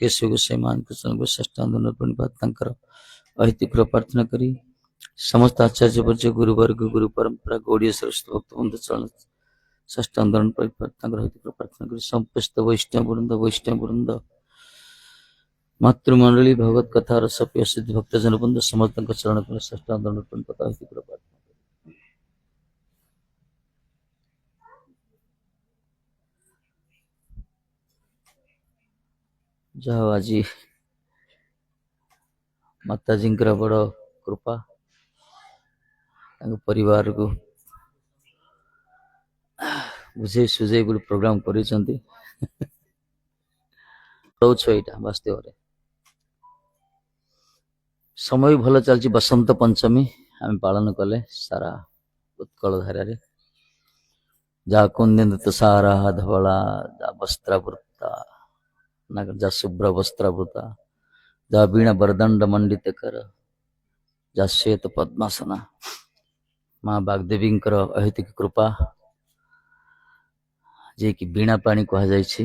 केशव गोसाई मान कृष्ण गोष्ठांदोलन प्रणिपात अहित कृपा प्रार्थना करी समस्त आचार्य वर्य गुरुवर्ग गुरु परंपरा गौड़ीय सरस्वती भक्त बंधु चरण षष्ठांदोलन प्रणिपात अहित कृपा प्रार्थना करी संपुष्ट वैष्णव वृंद मातृमंडली भगवत कथा रस सिद्ध भक्त जन बंधु समस्त चरण षष्ठांदोलन प्रणिपात अहित कृपा प्रार्थना ଯାହା ଆଜି ମାତାଜୀଙ୍କର ବଡ଼ କୃପା ତାଙ୍କ ପରିବାରକୁ ବୁଝେଇ ସୁଝେଇ ଗୋଟେ ପ୍ରୋଗ୍ରାମ କରିଛନ୍ତି ରହୁଛ ଏଇଟା ବାସ୍ତବରେ ସମୟ ବି ଭଲ ଚାଲିଛି ବସନ୍ତ ପଞ୍ଚମୀ ଆମେ ପାଳନ କଲେ ସାରା ଉତ୍କଳ ଧାରାରେ ଯାହା କୁନ୍ଦିତ ସାରା ଧବଳା ଯା ବସ୍ତ୍ରାବୃତା ଯା ଶୁଭ୍ର ବସ୍ତ୍ରାବୃତା ଯାହା ବୀଣା ବରଦଣ୍ଡ ମଣ୍ଡିତ କର ଯା ଶ୍ଵେତ ପଦ୍ମାସନା ମା ବାଗଦେବୀଙ୍କର ଅହେତୁକ କୃପା ଯିଏକି ବୀଣା ପାଣି କୁହାଯାଇଛି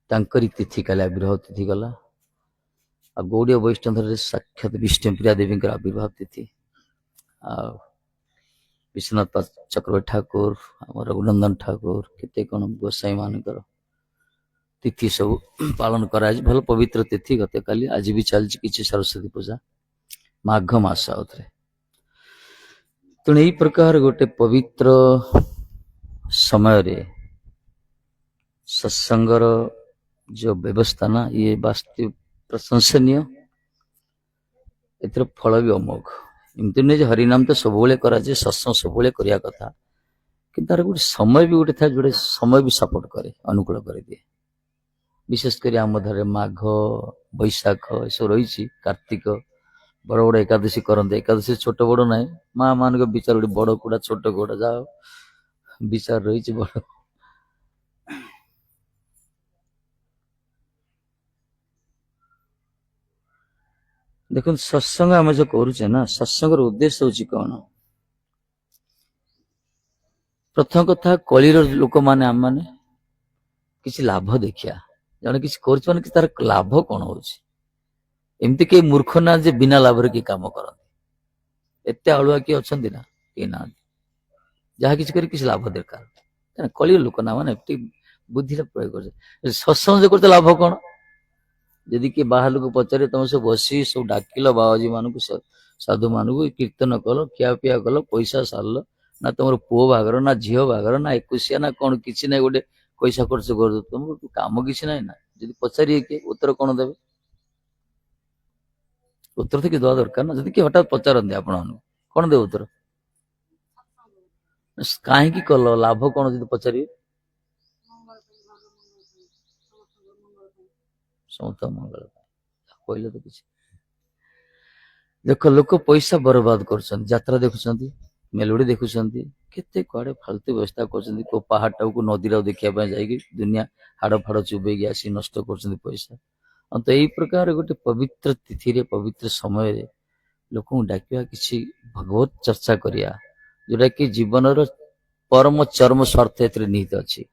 ତାଙ୍କରି ତିଥି କାଲି ଆବିର୍ଭାବ ତିଥି ଗଲା ଆଉ ଗୌଡୀୟ ବୈଷ୍ଣବରେ ସାକ୍ଷାତ ବିଷ୍ଣୁପ୍ରିୟା ଦେବୀଙ୍କର ଆବିର୍ଭାବ ତିଥି ଆଉ ବିଶ୍ୱନାଥ ଚକ୍ରବର୍ତ୍ତୀ ଠାକୁର ଆମର ରଘୁନନ୍ଦନ ଠାକୁର କେତେ କଣ ଗୋସାଇ ମାନଙ୍କର ତିଥି ସବୁ ପାଳନ କରାଯାଇଛି ଭଲ ପବିତ୍ର ତିଥି ଗତକାଲି ଆଜି ବି ଚାଲିଛି କିଛି ସରସ୍ୱତୀ ପୂଜା ମାଘ ମାସ ଆଉଥରେ ତେଣୁ ଏଇ ପ୍ରକାର ଗୋଟେ ପବିତ୍ର ସମୟରେ ସତ୍ସଙ୍ଗର जो व्यवस्था ना ये वास्तव प्रशंसनीय एथर फल भी अमोघ एमती नहीं हरिनाम तो सब कराए सत्संग सब करने कथा कि तार गोटे समय भी गोटे था जोड़े समय भी सपोर्ट करे अनुकूल कर दिए विशेषकर आम धारे माघ बैशाख सब रही कार्तिक बड़ बड़ एकादशी करते एकादशी छोट बड़ ना माँ मान विचार गोटे बड़ कूड़ा छोट कूड़ा जा विचार रही बड़ देखो सत्संग आम जो करुचे ना सत्संग उद्देश्य हूँ कौन प्रथम कथा कलिर लोक माने आम माने किसी लाभ देखिया जन किसी कर तार लाभ कौन हो एमती कई मूर्ख ना जे बिना लाभ किए कम करते एत आलुआ किए अच्छा ना कि ना जहाँ किसी लाभ दरकार कलिर लोक ना मैंने बुद्धि प्रयोग कर सत्संग करते लाभ कौन यदि किए बाहर लोग पचारे तुम सब बसी सब डाकिल बाबाजी मानक साधु मानक कीर्तन कल खियापिया कल पैसा सारल ना तुम पुओ बागर ना झील बागर ना एकुशिया ना कौन किसी ना गोटे पैसा खर्च कर तुम कम किसी ना ना जी पचारे किए उत्तर कौन देवे उत्तर तो कि दवा दरकार ना जी किए हठात पचारती आप कौन देव उत्तर कहीं कल लाभ कौन जी पचारे समस्त मंगल कहले तो किसी देख लोक पैसा बर्बाद कर यात्रा देखुं मेलोडी देखुं केते कुआडे फालतू व्यवस्था कर पहाड़ को नदी देखा जाए दुनिया हाड़ फाड़ चुबेगी आसी नष्ट कर पैसा तो यही प्रकार गोटे पवित्र तिथि रे पवित्र समय रे लोक डाकिया किसी भगवत चर्चा करिया जोटा कि जीवन परम चरम स्वार्थ एथरे निहित अच्छी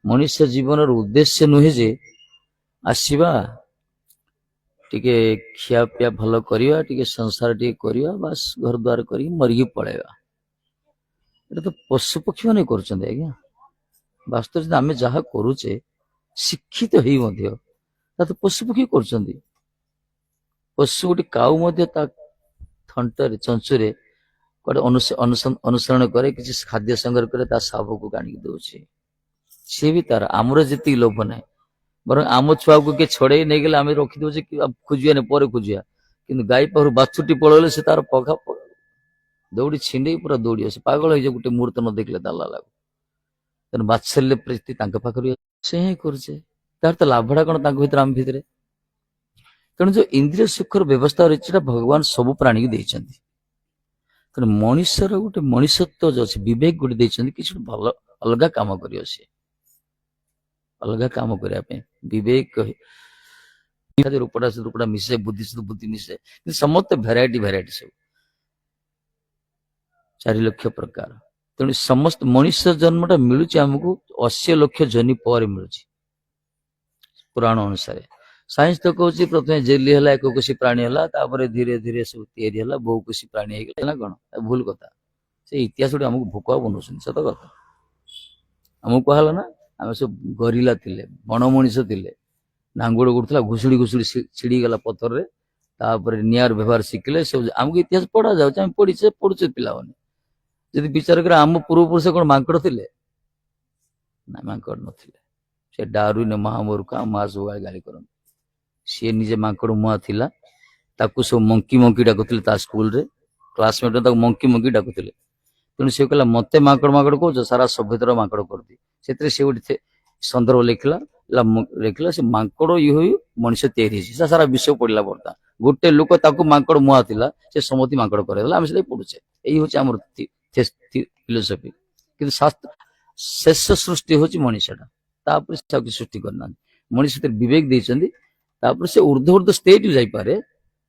मनुष्य जीवन उद्देश्य नुहे जे आसवा टिके खिया पिया भल करवा टिके संसार टिके करवा बास घर द्वार कर मरिकी पलैया ये तो पशु पक्षी मैंने कर वास्तव आम जहाँ करुचे शिक्षित हो तो पशु पक्षी कर पशु गोटे काऊ थंटर चंचुरे गोटे अनुसरण करे किसी खाद्य संग्रह करे साप को गाणी दौचे सी भी तार आमर जी लोभ ना बर आम छुआ को किए छड़े नहीं गले आम रखिदे खोजा नहीं पर खोजा कि गाई पाखर बाछुटी पड़े से तार पघा दौड़ी छिंडे पूरा दौड़ी आसे पागल हो गोटे मुहूर्त न देखले दाला लागू तेना बात्सल्य प्रीति पाखर से ही करे तार तो लाभटा कौन भर आम भितर तेणु जो इंद्रिय सुखर व्यवस्था रही भगवान सब प्राणी की तेणु मनुष्यर गोटे मनुष्यत्व जो अच्छे विवेक गोटे किसी भल अलग कम कर अलग कम करने विवेक रूपटा से रूपटा मिसे बुद्धि से बुद्धि मिसे समस्त भेराइटी सब 4 लाख प्रकार ତେଣୁ ସମସ୍ତ ମଣିଷ ଜନ୍ମଟା ମିଳୁଛି ଆମକୁ 80 ଲକ୍ଷ ଜନି ପରେ ମିଳୁଛି ପୁରାଣ ଅନୁସାରେ। ସାଇନ୍ସ ତ କହୁଛି ପ୍ରଥମେ ଜେଲି ହେଲା, ଏକକୋଷୀ ପ୍ରାଣୀ ହେଲା, ତାପରେ ଧୀରେ ଧୀରେ ସବୁ ତିଆରି ହେଲା, ବହୁକୋଷୀ ପ୍ରାଣୀ ହେଇଗଲା ନା କଣ? ଭୁଲ କଥା। ସେ ଇତିହାସ ଗୁଡେ ଆମକୁ ଭୋକ ବନଉଛନ୍ତି, ସତ କଥା। ଆମକୁ କୁହାହେଲା ନା ଆମେ ସବୁ ଗରିଲା ଥିଲେ, ବଣ ମଣିଷ ଥିଲେ, ନାଙ୍ଗୁଡ଼ ଗୁଡୁଥିଲା, ଘୁଷୁଡି ଘୁଷୁଡି ଛିଡିଗଲା ପଥରରେ, ତାପରେ ନିଆଁର ବ୍ୟବହାର ଶିଖିଲେ। ସବୁ ଆମକୁ ଇତିହାସ ପଢା ଯାଉଛି, ଆମେ ପଢୁଛେ ପିଲାମାନେ। ଯଦି ବିଚାର କରେ ଆମ ପୂର୍ବପୁରୁଷ କଣ ମାଙ୍କଡ ଥିଲେ? ନା, ମାଙ୍କଡ ନଥିଲେ। ସେ ଡାରୁଇନ ମହାମୂର୍ଖ, ମା ସବୁବେଳେ ଗାଳି କରନ୍ତି। ସିଏ ନିଜେ ମାଙ୍କଡ ମୁହାଁ ଥିଲା, ତାକୁ ସବୁ ମଙ୍କି ମଙ୍କି ଡାକୁଥିଲେ, ତା ସ୍କୁଲରେ କ୍ଲାସମେଟ ତାକୁ ମଙ୍କି ମଙ୍କି ଡାକୁଥିଲେ। ତେଣୁ ସେ କହିଲା ମତେ ମାଙ୍କଡ ମାଙ୍କଡ କହୁଛ, ସାରା ସଭ୍ୟତାର ମାଙ୍କଡ କରିଦିଏ। ସେଥିରେ ସେ ଗୋଟେ ସନ୍ଦର୍ଭ ଲେଖିଲା ସେ ମାଙ୍କଡ ହୋଇ ମଣିଷ ତିଆରି ହେଇଛି। ସାରା ବିଶ୍ୱ ପଡିଲା ବର୍ତ୍ତମାନ। ଗୋଟେ ଲୋକ ତାକୁ ମାଙ୍କଡ ମୁହାଁ ଥିଲା, ସେ ସମସ୍ତେ ମାଙ୍କଡ କରେଇଦେଲା। ଆମେ ସେଟା ପଢୁଛେ। ଏଇ ହଉଛି ଆମର ଫିଲୋସଫି। କିନ୍ତୁ ଶେଷ ସୃଷ୍ଟି ହଉଛି ମଣିଷଟା, ତାପରେ ସେ ଆଉ କିଛି ସୃଷ୍ଟି କରିନାହାନ୍ତି। ମଣିଷ ସେଥିରେ ବିବେକ ଦେଇଛନ୍ତି, ତାପରେ ସେ ଉର୍ଦ୍ଧ୍ୱ ଷ୍ଟେଜ ଯାଇପାରେ,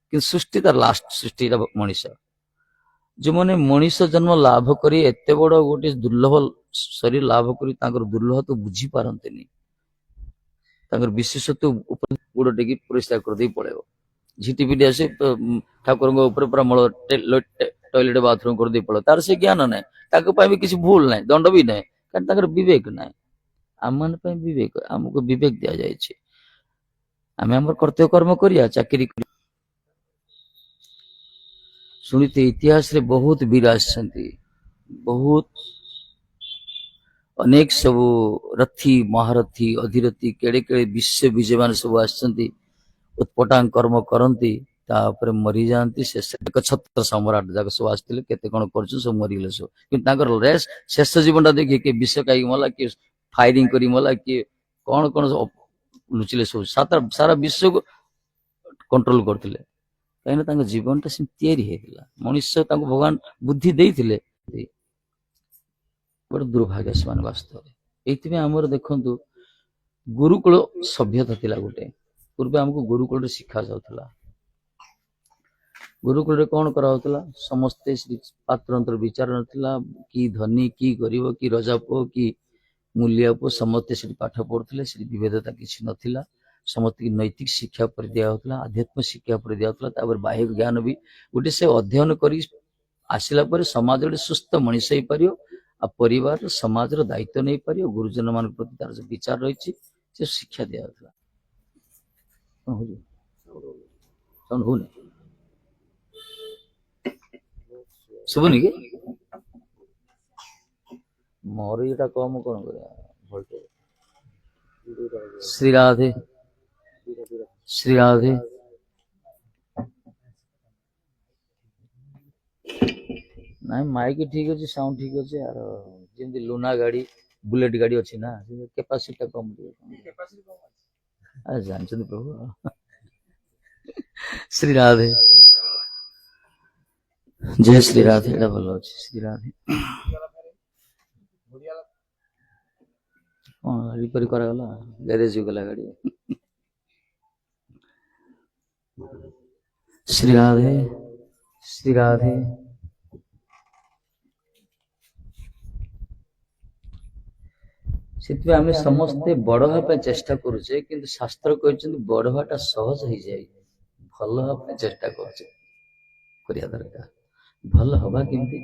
କିନ୍ତୁ ସୃଷ୍ଟି ତାର ଲାଷ୍ଟ ସୃଷ୍ଟି ମଣିଷ। ଯେଉଁମାନେ ମଣିଷ ଜନ୍ମ ଲାଭ କରି ଏତେ ବଡ ଗୋଟେ ଦୁର୍ଲଭ ଶରୀର ଲାଭ କରି ତାଙ୍କର ଦୁର୍ଲଭତା ବୁଝି ପାରନ୍ତିନି, ତାଙ୍କର ବିଶେଷତ୍ୱ ଉପରେ ଗୋଡ ଟେକି ପରିଷ୍କାର କରିଦେଇ ପଳେଇବ। ଝିଟିପିଟି ଆସି ଠାକୁରଙ୍କ ଉପରେ ପୁରା ମଳ ଟଏଲେଟ ବାଥରୁମ କରିଦେଇ ପଳେଇବ। ତାର ସେ ଜ୍ଞାନ ନାହିଁ, ତାଙ୍କ ପାଇଁ ବି କିଛି ଭୁଲ ନାହିଁ, ଦଣ୍ଡ ବି ନାହିଁ, କାରଣ ତାଙ୍କର ବିବେକ ନାହିଁ। ଆମମାନଙ୍କ ପାଇଁ ବିବେକ, ଆମକୁ ବିବେକ ଦିଆଯାଇଛି। ଆମେ ଆମର କର୍ତ୍ତବ୍ୟ କର୍ମ କରିବା, ଚାକିରି ଶୁଣିତେ ଇତିହାସରେ ବହୁତ ବୀର ଆସିଛନ୍ତି, ବହୁତ ଅନେକ ସବୁ ରଥୀ ମହାରଥୀ ଅଧିରଥୀ କେଡେ କେଡେ ବିଶ୍ୱ ବିଜୟ ମାନେ ସବୁ ଆସିଛନ୍ତି, ଉତ୍ପଟାଙ୍ଗ କର୍ମ କରନ୍ତି, ତାପରେ ମରିଯାଆନ୍ତି। ଛତ୍ର ସମ୍ରାଟ ଯାକ ସବୁ ଆସିଥିଲେ, କେତେ କଣ କରୁଛନ୍ତି, ସବୁ ମରିଗଲେ ସବୁ। କିନ୍ତୁ ତାଙ୍କର ରେସ୍ ଶେଷ ଜୀବନଟା ଦେଖି କିଏ ବିଷ ଖାଇକି ମଲା, କିଏ ଫାୟାରିଂ କରି ମଲା, କିଏ କଣ କଣ ଲୁଚିଲେ ସବୁ। ସାରା ବିଶ୍ୱକୁ କଣ୍ଟ୍ରୋଲ କରୁଥିଲେ, କାହିଁକିନା ତାଙ୍କ ଜୀବନଟା ସେମିତି ତିଆରି ହେଇଥିଲା। ମଣିଷ ତାଙ୍କୁ ଭଗବାନ ବୁଦ୍ଧି ଦେଇଥିଲେ, ବଡ ଦୁର୍ଭାଗ୍ୟ ସେମାନେ ବାସ୍ତବରେ। ଏଇଥିପାଇଁ ଆମର ଦେଖନ୍ତୁ ଗୁରୁକୁଳ ସଭ୍ୟତା ଥିଲା ଗୋଟେ। ପୂର୍ବେ ଆମକୁ ଗୁରୁକୁଳରେ ଶିଖା ଯାଉଥିଲା। ଗୁରୁକୁଳରେ କଣ କରାଯାଉଥିଲା? ସମସ୍ତେ ପାତ୍ରଙ୍କର ବିଚାର ନଥିଲା, କି ଧନୀ କି ଗରିବ, କି ରଜା ପୁଅ କି ମୂଲିଆ ପୁଅ, ସମସ୍ତେ ସେଠି ପାଠ ପଢୁଥିଲେ। ସେଠି ବିଭେଦତା କିଛି ନଥିଲା। ସମସ୍ତଙ୍କୁ ନୈତିକ ଶିକ୍ଷା ଉପରେ ଦିଆଯାଉଥିଲା, ଆଧ୍ୟାତ୍ମ ଶିକ୍ଷା ଉପରେ ଦିଆଯାଉଥିଲା। ତାପରେ ବାହ୍ୟ ଜ୍ଞାନ ବି ଗୋଟେ ସେ ଅଧ୍ୟୟନ କରି ଆସିଲା ପରେ ସମାଜ ଗୋଟେ ସୁସ୍ଥ ମଣିଷ ହେଇପାରିବ, ଆଉ ପରିବାର ସମାଜର ଦାୟିତ୍ୱ ନେଇପାରିବ। ଗୁରୁଜନ ମାନଙ୍କ ପ୍ରତି ତାର ଯୋଉ ବିଚାର ରହିଛି, ସେ ଶିକ୍ଷା ଦିଆଯାଉଥିଲା। ହଉନି ଶୁଭୁନି କି? ମୋର ଏଇଟା କମ, କଣ କରିବା? ଶ୍ରୀ ରାଧେ ଶ୍ରୀ ରାଧେ। ନାଇଁ ମାଇକ ଠିକ ଅଛି, ସାଉଣ୍ଡ ଠିକ ଅଛି। ଆର ଯେମିତି ଲୁନା ଗାଡି ବୁଲେଟ ଗାଡି ଅଛି ନା, କେପାସିଟି କମ ଟିକେ। ଆରେ ଜାଣିଛନ୍ତି ପ୍ରଭୁ। ଶ୍ରୀ ରାଧେ, ଜୟ ଶ୍ରୀ ରାଧେ। ଏଇଟା ଭଲ ଅଛି, ଶ୍ରୀ ରାଧେ। କଣ ରିପେୟାର କରାଗଲା, ଗ୍ୟାରେଜ ଗଲା ଗାଡି। ଶ୍ରୀ ରାଧେ ଶ୍ରୀ ରାଧେ। ସେଥିପାଇଁ ଆମେ ସମସ୍ତେ ବଡ ହେବା ପାଇଁ ଚେଷ୍ଟା କରୁଛେ, କିନ୍ତୁ ଶାସ୍ତ୍ର କହିଛନ୍ତି ବଡ ହବାଟା ସହଜ ହେଇଯାଏ, ଭଲ ହବା ପାଇଁ ଚେଷ୍ଟା କରୁଛେ, କରିବା ଦରକାର। ଭଲ ହବା କେମିତି?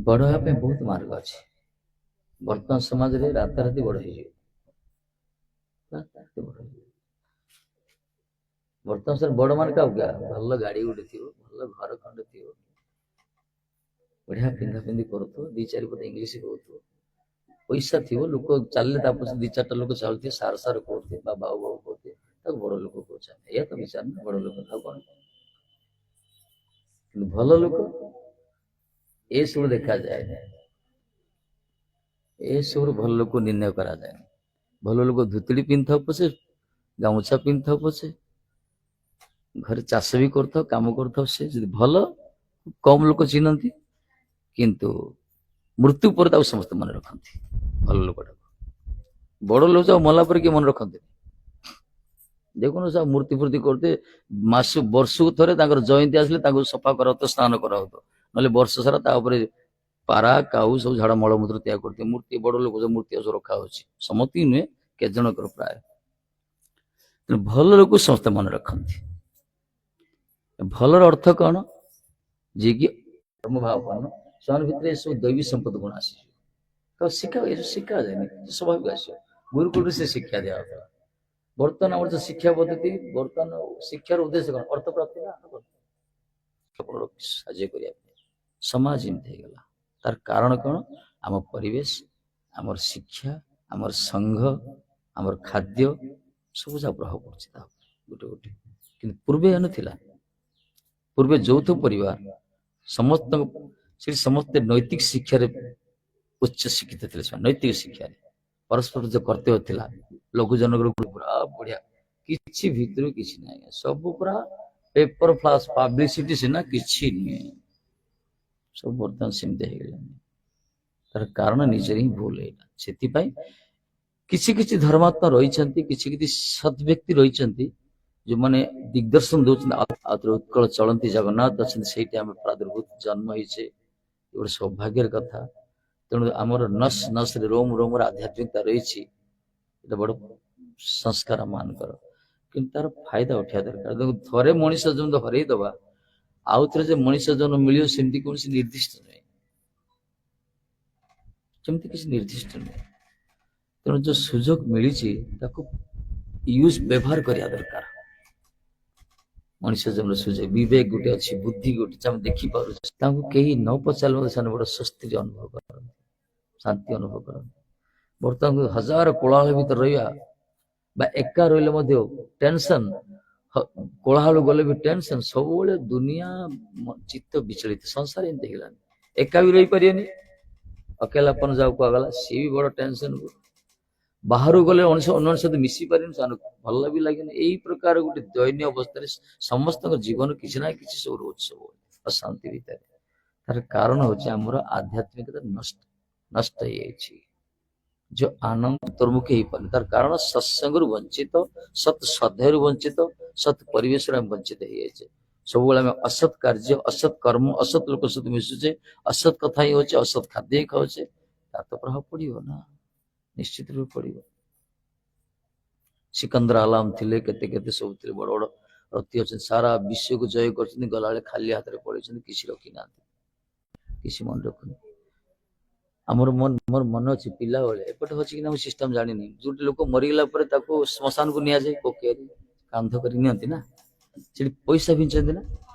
ବଡ ହେବା ପାଇଁ ବହୁତ ମାର୍ଗ ଅଛି। ବର୍ତ୍ତମାନ ସମାଜରେ ରାତାରାତି ବଡ ହେଇଯିବ, ବର୍ତ୍ତମାନ ସାର୍ ବଡ ମାନେ କାହାକୁ? ଭଲ ଗାଡି ଗୋଟେ ଥିବ, ଭଲ ଘର ଖଣ୍ଡେ ଥିବ, ବଢିଆ ପିନ୍ଧା ପିନ୍ଧି କରୁଥିବ, 2-4 ପଦ ଇଂଲିଶ କହୁଥିବ, ପଇସା ଥିବ, ଲୋକ ଚାଲିଲେ ତା ପଛରେ 2-4ଟା ଲୋକ ଚାଲୁଥିବେ, ସାର ସାର କହୁଥିବେ ବା ବାଉ ବାଉ କହୁଥିବେ, ତାକୁ ବଡ ଲୋକ କହୁଛନ୍ତି। ଏଇଆ ତ ବିଚାର ନା, ବଡ ଲୋକ ଆଉ କଣ? କିନ୍ତୁ ଭଲ ଲୋକ ଏସବୁ ଦେଖାଯାଏ, ଏସବୁରୁ ଭଲ ଲୋକ ନିର୍ଣ୍ଣୟ କରାଯାଏ। ଭଲ ଲୋକ ଧୋତିଡ଼ି ପିନ୍ଧିଥାଉ ପଛେ, ଗାମୁଛା ପିନ୍ଧିଥାଉ ପଛେ, ଘରେ ଚାଷ ବି କରୁଥାଉ, କାମ କରୁଥାଉ, ସେ ଯଦି ଭଲ, କମ ଲୋକ ଚିହ୍ନନ୍ତି, କିନ୍ତୁ ମୃତ୍ୟୁ ପରେ ତାକୁ ସମସ୍ତେ ମନେ ରଖନ୍ତି ଭଲ ଲୋକଟାକୁ। ବଡ ଲୋକ ଆଉ ମଲା ପରେ କିଏ ମନେ ରଖନ୍ତି? ଦେଖୁନ ସବୁ ମୂର୍ତ୍ତି ଫୂର୍ତ୍ତି କରୁଥିବେ, ବର୍ଷକୁ ଥରେ ତାଙ୍କର ଜୟନ୍ତୀ ଆସିଲେ ତାଙ୍କୁ ସଫା କରାଉଥିବ, ସ୍ନାନ କରାଉଥିବ, ନହେଲେ ବର୍ଷ ସାରା ତା ଉପରେ ପାରା କାଉ ସବୁ ଝାଡ଼ ମଳମୂତ୍ର ତ୍ୟାଗ କରିଦିଏ। ମୂର୍ତ୍ତି ବଡ ଲୋକ ସବୁ ମୂର୍ତ୍ତି ସବୁ ରଖା ହଉଛି, ସମସ୍ତଙ୍କୁ ନୁହେଁ, କେତେ ଜଣଙ୍କର ପ୍ରାୟ। ତେଣୁ ଭଲ ଲୋକ ସମସ୍ତେ ମନେ ରଖନ୍ତି। ଭଲର ଅର୍ଥ କଣ? ଯିଏକି ଧର୍ମଭାବପନ୍ନ, ସେମାନେ ଭିତରେ ଏସବୁ ଦୈବୀ ସମ୍ପଦ ଗୁଣ ଆସିଯିବ। ତ ଶିକ୍ଷା ଯାଏନି, ସ୍ୱାଭାବିକ ଆସିବ। ଗୁରୁକୁଳରେ ସେ ଶିକ୍ଷା ଦିଆହେଉଥିଲା। ବର୍ତ୍ତମାନ ଆମର ଯୋଉ ଶିକ୍ଷା ପଦ୍ଧତି, ବର୍ତ୍ତମାନ ଶିକ୍ଷାର ଉଦ୍ଦେଶ୍ୟ କଣ? ଅର୍ଥ ପ୍ରାପ୍ତି ନା ସାହାଯ୍ୟ କରିବା ପାଇଁ। ସମାଜ ଏମିତି ହେଇଗଲା। ତାର କାରଣ କଣ? ଆମ ପରିବେଶ, ଆମର ଶିକ୍ଷା, ଆମର ସଂଘ, ଆମର ଖାଦ୍ୟ ସବୁ ଯାକ ପ୍ରଭାବ ପଡୁଛି ତା ଉପରେ ଗୋଟେ ଗୋଟେ। କିନ୍ତୁ ପୂର୍ବେ ଏ ନଥିଲା। ପୂର୍ବେ ଯୌଥ ପରିବାର, ସମସ୍ତେ ନୈତିକ ଶିକ୍ଷାରେ ଉଚ୍ଚ ଶିକ୍ଷିତ ଥିଲେ। ସେମାନେ ନୈତିକ ଶିକ୍ଷାରେ ପରସ୍ପର ଯୋଉ କର୍ତ୍ତବ୍ୟ ଥିଲା, ଲଘୁଜନଙ୍କର ପୁରା ବଢିଆ, କିଛି ଭିତରୁ କିଛି ନାହିଁ, ସବୁ ପୁରା ପେପର ଫ୍ଲାସ ପବ୍ଲିସିଟି ସିନା, କିଛି ନୁହେଁ। ସବୁ ବର୍ତ୍ତମାନ ସେମିତି ହେଇଗଲାଣି। ତାର କାରଣ ନିଜର ହିଁ ଭୁଲ ହେଇଲା। ସେଥିପାଇଁ କିଛି କିଛି ଧର୍ମାତ୍ମା ରହିଛନ୍ତି, କିଛି କିଛି ସତ୍ ବ୍ୟକ୍ତି ରହିଛନ୍ତି, ଯୋଉମାନେ ଦିଗ୍ଦର୍ଶନ ଦଉଛନ୍ତି। ଆଉ ଉତ୍କଳ ଚଳନ୍ତି ଜଗନ୍ନାଥ ଅଛନ୍ତି, ସେଇଠି ଆମେ ପ୍ରାଦୁର୍ଭୂତ ଜନ୍ମ ହେଇଛେ, ଗୋଟେ ସୌଭାଗ୍ୟର କଥା। ତେଣୁ ଆମର ନସ୍ ନସ୍ରେ ରୋମ ରୋମର ଆଧ୍ୟାତ୍ମିକତା ରହିଛି। ଏଟା ବଡ ସଂସ୍କାର ମାନଙ୍କର, କିନ୍ତୁ ତାର ଫାଇଦା ଉଠେଇବା ଦରକାର। ଥରେ ମଣିଷ ଜନ୍ମ ହରେଇ ଦବା, ଆଉ ଥରେ ଯେ ମଣିଷ ଜନ୍ମ ମିଳିବ ସେମିତି କୌଣସି ନିର୍ଦ୍ଦିଷ୍ଟ ନାହିଁ, ସେମିତି କିଛି ନିର୍ଦ୍ଦିଷ୍ଟ ନୁହେଁ। ତେଣୁ ଯୋଉ ସୁଯୋଗ ମିଳିଛି ତାକୁ ବ୍ୟବହାର କରିବା ଦରକାର। ମଣିଷ ଜନ୍ମର ସୁଯୋଗ, ବିବେକ ଗୋଟେ ଅଛି, ବୁଦ୍ଧି ଗୋଟେ ଅଛି, ଆମେ ଦେଖିପାରୁଛୁ। ତାଙ୍କୁ କେହି ନ ପଚାରିଲେ ମଧ୍ୟ ସେମାନେ ବଡ ସ୍ୱସ୍ତି ଅନୁଭବ କରନ୍ତି, ଶାନ୍ତି ଅନୁଭବ କରନ୍ତି। ବର୍ତ୍ତମାନ ହଜାର କୋଳାହଳ ଭିତରେ ରହିବା, ବା ଏକା ରହିଲେ ମଧ୍ୟ ଟେନସନ, କୋଳାହଳ ଗଲେ ବି ଟେନସନ, ସବୁବେଳେ ଦୁନିଆ ଚିତ୍ତ ବିଚଳିତ। ସଂସାର ଏମିତି ହେଇଗଲାଣି। ଏକା ବି ରହିପାରିବେନି, ଅକେଲାପନ ଯାଉ କୁହାଗଲା, ସିଏ ବି ବଡ ଟେନସନ। ବାହାରକୁ ଗଲେ ଅନ୍ୟ ସହିତ ମିଶି ପାରିନି, ସେମାନଙ୍କୁ ଭଲ ବି ଲାଗେନି। ଏଇ ପ୍ରକାର ଗୋଟେ ଦୟନୀୟ ଅବସ୍ଥାରେ ସମସ୍ତଙ୍କ ଜୀବନ କିଛି ନା କିଛି ସବୁ ରହୁଛି, ସବୁ ଅଶାନ୍ତି ଭିତରେ। ତାର କାରଣ ହଉଛି ଆମର ଆଧ୍ୟାତ୍ମିକତା ନଷ୍ଟ ହେଇଯାଇଛି, ଯୋଉ ଆନନ୍ଦ ଅନ୍ତର୍ମୁଖୀ ହେଇପାରୁନି। ତାର କାରଣ ସତ୍ସଙ୍ଗରୁ ବଞ୍ଚିତ, ସତ୍ ଶ୍ରଦ୍ଧାରୁ ବଞ୍ଚିତ, ସତ୍ ପରିବେଶରୁ ଆମେ ବଞ୍ଚିତ ହେଇଯାଇଛେ। ସବୁବେଳେ ଆମେ ଅସତ୍ କାର୍ଯ୍ୟ, ଅସତ୍ କର୍ମ, ଅସତ୍ ଲୋକ ସହିତ ମିଶୁଛେ, ଅସତ୍ କଥା ହିଁ ହଉଛି, ଅସତ୍ ଖାଦ୍ୟ ହିଁ ଖାଉଛେ। ତାର ତ ପ୍ରଭାବ ପଡିବ ନା, ନିଶ୍ଚିତ ରୂପେ ପଡିବ। ସିକନ୍ଦର ଆଲାମ ଥିଲେ, କେତେ କେତେ ସବୁ ଥିଲେ, ବଡ ବଡ ରଥୀ ଅଛନ୍ତି, ସାରା ବିଶ୍ୱକୁ ଜୟ କରିଛନ୍ତି, ଗଲାବେଳେ ଖାଲି ହାତରେ ପଳେଇଛନ୍ତି, କିଛି ରଖିନାହାନ୍ତି, କିଛି ମନେ ରଖୁନି। ମୋର ମନେ ଅଛି ପିଲାବେଳେ, ଏପଟେ ଅଛି କି ନା ମୁଁ ସିଷ୍ଟମ ଜାଣିନି, ଯୋଉଠି ଲୋକ ମରିଗଲା ପରେ ତାକୁ ଶ୍ମଶାନକୁ ନିଆଯାଏ, କୋକେରେ କାନ୍ଧ କରି ନିଅନ୍ତି ନା, ସେଠି ପଇସା ଭିଞ୍ଚନ୍ତି ନା,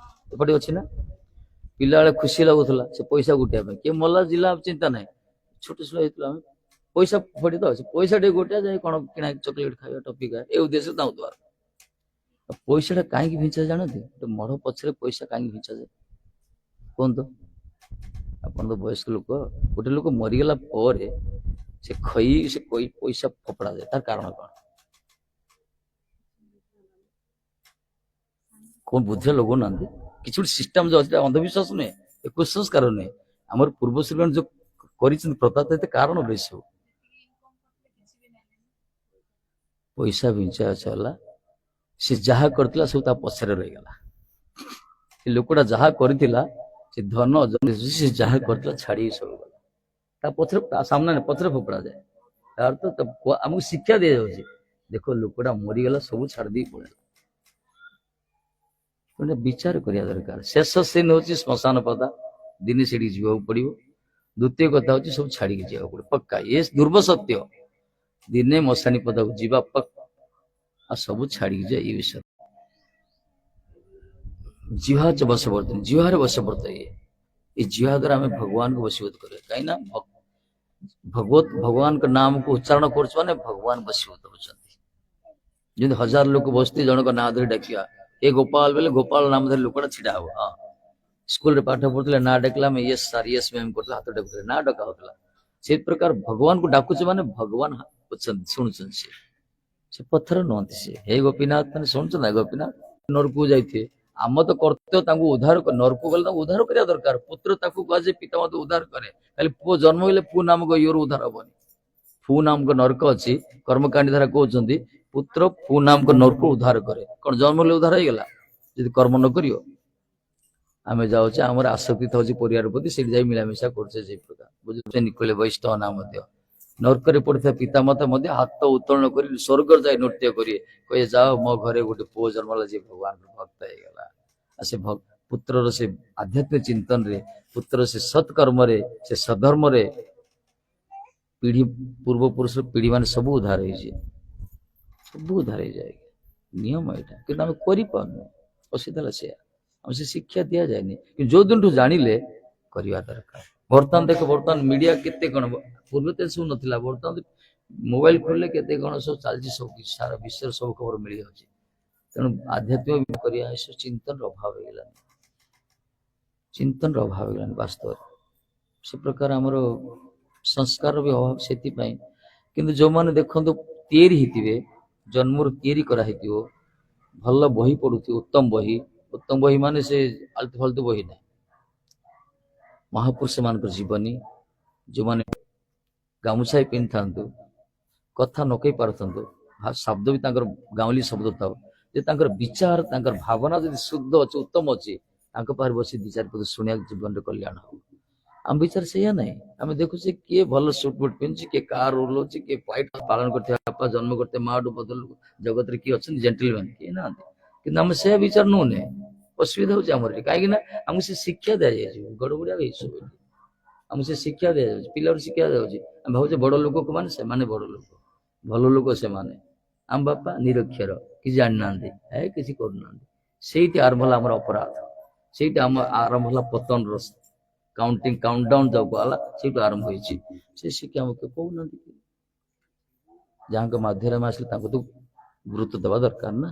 ଏପଟେ ଅଛି ନା। ପିଲାବେଳେ ଖୁସି ଲାଗୁଥିଲା ସେ ପଇସା ଗୋଟିବା ପାଇଁ, କିଏ ମଲା ଜିଲା ଚିନ୍ତା ନାହିଁ। ଛୋଟ ଛୁଆ ହେଇଥିଲା ଆମେ, ପଇସା ପଡି ତ ଅଛି, ପଇସା ଟିକେ ଗୋଟିଆ ଯାଏ, କଣ କିଣା ଚକୋଲେଟ ଖାଇବା, ଟପି ଖାଇବା, ଏ ଉଦ୍ଦେଶ୍ୟ ଦାଉଥିବାର। ପଇସା ଟା କାହିଁକି ଭିଞ୍ଚା ଜାଣନ୍ତି? ମଢ ପଛରେ ପଇସା କାହିଁକି ଭିଞ୍ଚାଯାଏ କୁହନ୍ତୁ? ଆପଣ ତ ବୟସ୍କ ଲୋକ। ଗୋଟେ ଲୋକ ମରିଗଲା ପରେ ସେ ପଇସା ଫୋପଡା ଯାଏ, ତାର କାରଣ କଣ? କଣ ବୁଝିବା ଲଗଉନାହାନ୍ତି? କିଛି ଗୋଟେ ସିଷ୍ଟମ ଯୋଉ ଅଛି, ଅନ୍ଧବିଶ୍ୱାସ ନୁହେଁ, କୁସଂସ୍କାର ନୁହେଁ, ଆମର ପୂର୍ବଶ୍ରୀମାନେ ଯୋଉ କରିଛନ୍ତି ପ୍ରଥା, ଏତେ କାରଣ ରହିଛି ସବୁ। ପଇସା ଭିଞ୍ଚା ହେଲା, ସେ ଯାହା କରିଥିଲା ସବୁ ତା ପଛରେ ରହିଗଲା। ସେ ଲୋକଟା ଯାହା କରିଥିଲା, ସେ ଧନ ସେ ଯାହା କରିଥିଲା ଛାଡିକି ସବୁ ଗଲା, ତା ପଛରେ, ସାମ୍ନାରେ ପଛରେ ଫୋପଡା ଯାଏ। ତାର ତ ଆମକୁ ଶିକ୍ଷା ଦିଆଯାଉଛି, ଦେଖ ଲୋକଟା ମରିଗଲା, ସବୁ ଛାଡି ଦେଇ ପଳେଇଲା। ବିଚାର କରିବା ଦରକାର। ଶେଷ ସିନ୍ ହଉଛି ଶ୍ମଶାନ ପଦା, ଦିନେ ସେଠିକି ଯିବାକୁ ପଡିବ। ଦ୍ୱିତୀୟ କଥା ହଉଛି ସବୁ ଛାଡିକି ଯିବାକୁ ପଡିବ, ପକ୍କା, ଏ ଧ୍ରୁବ ସତ୍ୟ। ଦିନେ ମଶାନୀ ପଦାକୁ ଯିବା ପକ୍କା, ଆଉ ସବୁ ଛାଡିକି ଯିବା, ଏ ବିଷୟ। ଜିହ୍ୱା ବଶବର୍ତ୍ତୀ, ଜିହ୍ୱାରେ ବଶବର୍ତ୍ତ ଏଇ ଜିହ୍ୱା ଦ୍ୱାରା ଆମେ ଭଗବାନଙ୍କୁ ବଶୀଭୂତ କରିବା। କାହିଁକି ନା ଭଗବାନଙ୍କ ନାମକୁ ଉଚ୍ଚାରଣ କରୁଛୁ ମାନେ ଭଗବାନ ବଶୀଭୂତ ହଉଛନ୍ତି। ଯେମିତି ହଜାର ଲୋକ ବସିଥିବେ, ଜଣଙ୍କ ନାଁ ଧରି ଡାକିବା, ଏ ଗୋପାଳ ବେଲେ ଗୋପାଳ ନାମ ଧରି ଲୋକଟା ଛିଡା ହବ। ହଁ, ସ୍କୁଲରେ ପାଠ ପଢୁଥିଲେ, ନାଁ ଡାକିଲା ଆମେ ୟେସ୍ ସାର୍ ୟେସ୍ ମ୍ୟାମ୍ କରୁଥିଲେ, ହାତ ଡାକୁଥିଲେ, ନାଁ ଡକା ହଉଥିଲା। ସେଇ ପ୍ରକାର ଭଗବାନଙ୍କୁ ଡାକୁଛୁ ମାନେ ଭଗବାନ ଶୁଣୁଛନ୍ତି। ସେ ପଥର ନୁହନ୍ତି, ସେ ହେ ଗୋପୀନାଥ ମାନେ ଶୁଣୁଛନ୍ତି ନା, ଗୋପୀନାଥ। ନରକୁ ଯାଇଥିବେ, ଆମ ତ କର୍ତ୍ତବ୍ୟ ତାଙ୍କୁ ଉଦ୍ଧାର, ନରକୁ ଗଲେ ତାଙ୍କୁ ଉଦ୍ଧାର କରିବା ଦରକାର। ପୁତ୍ର ତାକୁ କୁହାଯାଏ ପିତା ମାତା ଉଦ୍ଧାର କରେ, ଖାଲି ପୁଅ ଜନ୍ମ ହେଲେ ପୁ ନାମକ ଇଏରୁ ଉଦ୍ଧାର ହବନି। ପୁ ନାମକ ନରକ ଅଛି, କର୍ମକାଣ୍ଡି ଧାରା କହୁଛନ୍ତି, ପୁତ୍ର ପୁ ନାମକ ନରକୁ ଉଦ୍ଧାର କରେ। କଣ ଜନ୍ମ ହେଲେ ଉଦ୍ଧାର ହେଇଗଲା ଯଦି କର୍ମ ନ କରିବ? ଆମେ ଯାଉଛେ ଆମର ଆସକ୍ତି ଥାଉଛି ପରିବାର ପ୍ରତି, ସେଠି ଯାଇ ମିଳାମିଶା କରୁଛେ ସେଇ ପ୍ରକାର ବୁଝୁଛନ୍ତି। କହିଲେ ବୈଷ୍ଣବ ନା ମଧ୍ୟ ନର୍କରେ ପଡିଥିବା ପିତାମାତା ମଧ୍ୟ ହାତ ଉତ୍ତୋଳନ କରି ସ୍ୱର୍ଗରେ ଯାଇ ନୃତ୍ୟ କରିବେ, କହିବେ ଯାଅ ମୋ ଘରେ ଗୋଟେ ପୁଅ ଜନ୍ମ ହେଲା ଯିଏ ଭଗବାନଙ୍କ ଭକ୍ତ ହେଇଗଲା। ଆଉ ସେ ପୁତ୍ରର ସେ ଆଧ୍ୟାତ୍ମିକ ଚିନ୍ତନରେ, ପୁତ୍ରର ସେ ସତ୍କର୍ମରେ, ସେ ସଧର୍ମରେ ପିଢି ପୂର୍ବପୁରୁଷ ପିଢି ମାନେ ସବୁ ଉଦ୍ଧାର ହେଇଯିବେ, ସବୁ ଉଦ୍ଧାର ହେଇଯାଏ। ନିୟମ ଏଇଟା, କିନ୍ତୁ ଆମେ କରିପାରୁନୁ। ଅସୁବିଧା ହେଲା ସେୟା, ଆମେ ସେ ଶିକ୍ଷା ଦିଆଯାଏନି। କିନ୍ତୁ ଯୋଉ ଦିନଠୁ ଜାଣିଲେ କରିବା ଦରକାର। ବର୍ତ୍ତମାନ ଦେଖ, ବର୍ତ୍ତମାନ ମିଡିଆ କେତେ କଣ, ପୂର୍ବେ ତ ସବୁ ନଥିଲା, ବର୍ତ୍ତମାନ ମୋବାଇଲ ଖୋଲିଲେ କେତେ କଣ ସବୁ ଚାଲିଛି, ସବୁ କିଛି ସାରା ବିଶ୍ୱର ସବୁ ଖବର ମିଳିଯାଉଛି। ତେଣୁ ଆଧ୍ୟାତ୍ମିକ କରିବା ଏସବୁ ଚିନ୍ତନର ଅଭାବ ହେଇଗଲାଣି, ଚିନ୍ତନର ଅଭାବ ହେଇଗଲାଣି ବାସ୍ତବରେ। ସେ ପ୍ରକାର ଆମର ସଂସ୍କାରର ବି ଅଭାବ ସେଥିପାଇଁ। କିନ୍ତୁ ଯୋଉମାନେ ଦେଖନ୍ତୁ ତିଆରି ହେଇଥିବେ, ଜନ୍ମରୁ ତିଆରି କରାହେଇଥିବ, ଭଲ ବହି ପଢୁଥିବ, ଉତ୍ତମ ବହି ମାନେ ସେ ଆଲତୁ ଫାଲତୁ ବହି ନାହିଁ, ମହାପୁରୁଷ ମାନଙ୍କର ଜୀବନୀ, ଯୋଉମାନେ ଗାମୁଛା ପିନ୍ଧିଥାନ୍ତୁ, କଥା ନ କହି ପାରୁଥାନ୍ତୁ, ଶବ୍ଦ ବି ତାଙ୍କର ଗାଉଁଲି ଶବ୍ଦ ଥାଉ, ଯେ ତାଙ୍କର ବିଚାର, ତାଙ୍କର ଭାବନା ଯଦି ଶୁଦ୍ଧ ଅଛି, ଉତ୍ତମ ଅଛି, ତାଙ୍କ ପାଖରେ ବସି ଦି ଚାରି ପଦ ଶୁଣିବାକୁ ଜୀବନରେ କଲ୍ୟାଣ ହବ। ଆମ ବିଚାର ସେଇଆ ନାହିଁ। ଆମେ ଦେଖୁଛେ କିଏ ଭଲ ସୁଟ ବୁଟ ପିନ୍ଧୁଛି, କିଏ କାର ଓହ୍ଲଉଛି, କିଏ ହ୍ୱାଇଟ ପାଳନ କରିଥିବା ବାପା, ଜନ୍ମ କରିଥିବା ମାଠୁ ବଦଳ ଜଗତରେ କିଏ ଅଛନ୍ତି ଜେଣ୍ଟଲମ୍ୟାନ, କିଏ ନାହାନ୍ତି। କିନ୍ତୁ ଆମେ ସେୟା ବିଚାର ନଉନେ, ଅସୁବିଧା ହଉଛି ଆମର ଏଠି। କାହିଁକି ନା ଆମକୁ ସେ ଶିକ୍ଷା ଦିଆଯାଇଛି, ଗଡବଡିଆ ହେଇଛୁ, ଆମକୁ ସେ ଶିକ୍ଷା ଦିଆଯାଉଛି, ପିଲାରୁ ଶିକ୍ଷା ଦିଆଯାଉଛି। ଆମେ ଭାବୁଛେ ବଡ ଲୋକ ମାନେ ସେମାନେ ବଡ ଲୋକ, ଭଲ ଲୋକ ସେମାନେ, ଆମ ବାପା ନିରକ୍ଷର, କିଛି ଜାଣିନାହାନ୍ତି, କିଛି କରୁନାହାନ୍ତି। ସେଇଠି ଆରମ୍ଭ ହେଲା ଆମର ଅପରାଧ, ସେଇଠି ଆମ ଆରମ୍ଭ ହେଲା ପତନର କାଉଣ୍ଟଡାଉନ ଯାଉ ହେଲା, ସେଇଠୁ ଆରମ୍ଭ ହେଇଛି। ସେ ଶିକ୍ଷା ଆମକୁ କହୁନାହାନ୍ତି। ଯାହାଙ୍କ ମାଧ୍ୟମରେ ଆମେ ଆସିଲେ ତାଙ୍କୁ ତ ଗୁରୁତ୍ୱ ଦେବା ଦରକାର ନା।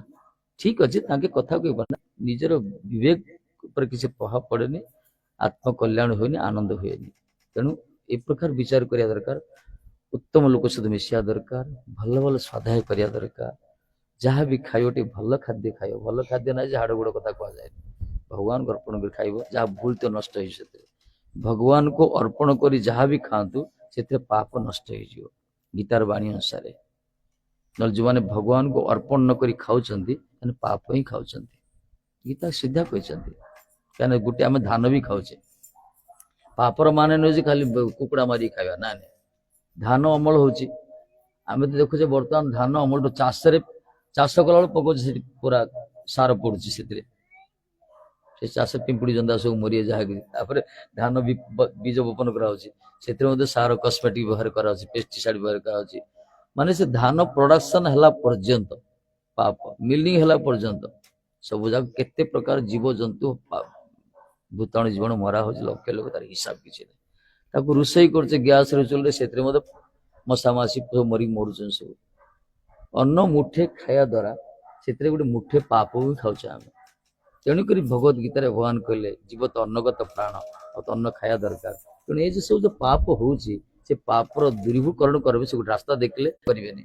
ଠିକ ଅଛି, ତାଙ୍କେ କଥା କହିପାର, ନିଜର ବିବେକ ଉପରେ କିଛି ପ୍ରଭାବ ପଡେନି, ଆତ୍ମକଲ୍ୟାଣ ହୁଏନି, ଆନନ୍ଦ ହୁଏନି। ତେଣୁ ଏ ପ୍ରକାର ବିଚାର କରିବା ଦରକାର, ଉତ୍ତମ ଲୋକ ସହିତ ମିଶିବା ଦରକାର, ଭଲ ଭଲ ସ୍ୱାଧ୍ୟାୟ କରିବା ଦରକାର। ଯାହା ବି ଖାଇବ ଟିକେ ଭଲ ଖାଦ୍ୟ ଖାଇବ, ଭଲ ଖାଦ୍ୟ ନାହିଁ ଯେ ହାଡ଼ ଗୋଡ଼ କଥା କୁହାଯାଏ, ଭଗବାନଙ୍କୁ ଅର୍ପଣ କରି ଖାଇବ, ଯାହା ଭୁଲ ତ ନଷ୍ଟ ହେଇଯିବ ସେଥିରେ। ଭଗବାନଙ୍କୁ ଅର୍ପଣ କରି ଯାହା ବି ଖାଆନ୍ତୁ, ସେଥିରେ ପାପ ନଷ୍ଟ ହେଇଯିବ ଗୀତାର ବାଣୀ ଅନୁସାରେ। ନହେଲେ ଯୋଉମାନେ ଭଗବାନଙ୍କୁ ଅର୍ପଣ ନ କରି ଖାଉଛନ୍ତି, ସେମାନେ ପାପ ହିଁ ଖାଉଛନ୍ତି। ଗୀତା ସିଧା କହିଛନ୍ତି। କାହିଁକିନା ଗୋଟେ ଆମେ ଧାନ ବି ଖାଉଛେ, ପାପର ମାନେ ନୁହେଁ ଯେ ଖାଲି କୁକୁଡ଼ା ମାରିକି ଖାଇବା, ନା ନାଇଁ। ଧାନ ଅମଳ ହଉଛି, ଆମେ ତ ଦେଖୁଛେ ବର୍ତ୍ତମାନ ଧାନ ଅମଳ ଚାଷ କଲାବେଳକୁ ପକଉଛି, ସେଠି ପୁରା ସାର ପଡୁଛି ସେଥିରେ, ସେ ଚାଷ ପିମ୍ପୁଡି ଜନ୍ଦା ସବୁ ମରିଏ ଯାହାକି। ତାପରେ ଧାନ ବୀଜ ବପନ କରାହଉଛି, ସେଥିରେ ମଧ୍ୟ ସାର କସ୍ମେଟିକ ବ୍ୟବହାର କରାହଉଛି, ପେଷ୍ଟିସାଇଡ ବ୍ୟବହାର କରାହଉଛି। ମାନେ ସେ ଧାନ ପ୍ରଡକ୍ସନ ହେଲା ପର୍ଯ୍ୟନ୍ତ ପାପ, ମିଲିଂ ହେଲା ପର୍ଯ୍ୟନ୍ତ ସବୁ ଯାକ କେତେ ପ୍ରକାର ଜୀବଜନ୍ତୁ, ଭୂତାଣୁ ଜୀବାଣୁ ମରା ହଉଛି, ଲକ୍ଷ ଲକ୍ଷ, ତାର ହିସାବ କିଛି ନାହିଁ। ତାକୁ ରୋଷେଇ କରୁଛେ ଗ୍ୟାସରେ, ଚୁଲିରେ, ସେଥିରେ ମଧ୍ୟ ମଶା ମାଛି ସବୁ ମରିକି ମରୁଛନ୍ତି ସବୁ। ଅନ୍ନ ମୁଠେ ଖାଇବା ଦ୍ୱାରା ସେଥିରେ ଗୋଟେ ମୁଠେ ପାପ ବି ଖାଉଛେ ଆମେ। ତେଣୁକରି ଭଗବତ ଗୀତାରେ ଭଗବାନ କହିଲେ, ଜୀବ ତ ଅନ୍ନଗତ ପ୍ରାଣ, ଆଉ ତ ଅନ୍ନ ଖାଇବା ଦରକାର। ତେଣୁ ଏ ଯେ ସବୁ ଯୋଉ ପାପ ହଉଛି, ସେ ପାପର ଦୂରୀଭୂକରଣ କରିବେ, ସେ ଗୋଟେ ରାସ୍ତା ଦେଖିଲେ କରିବେନି।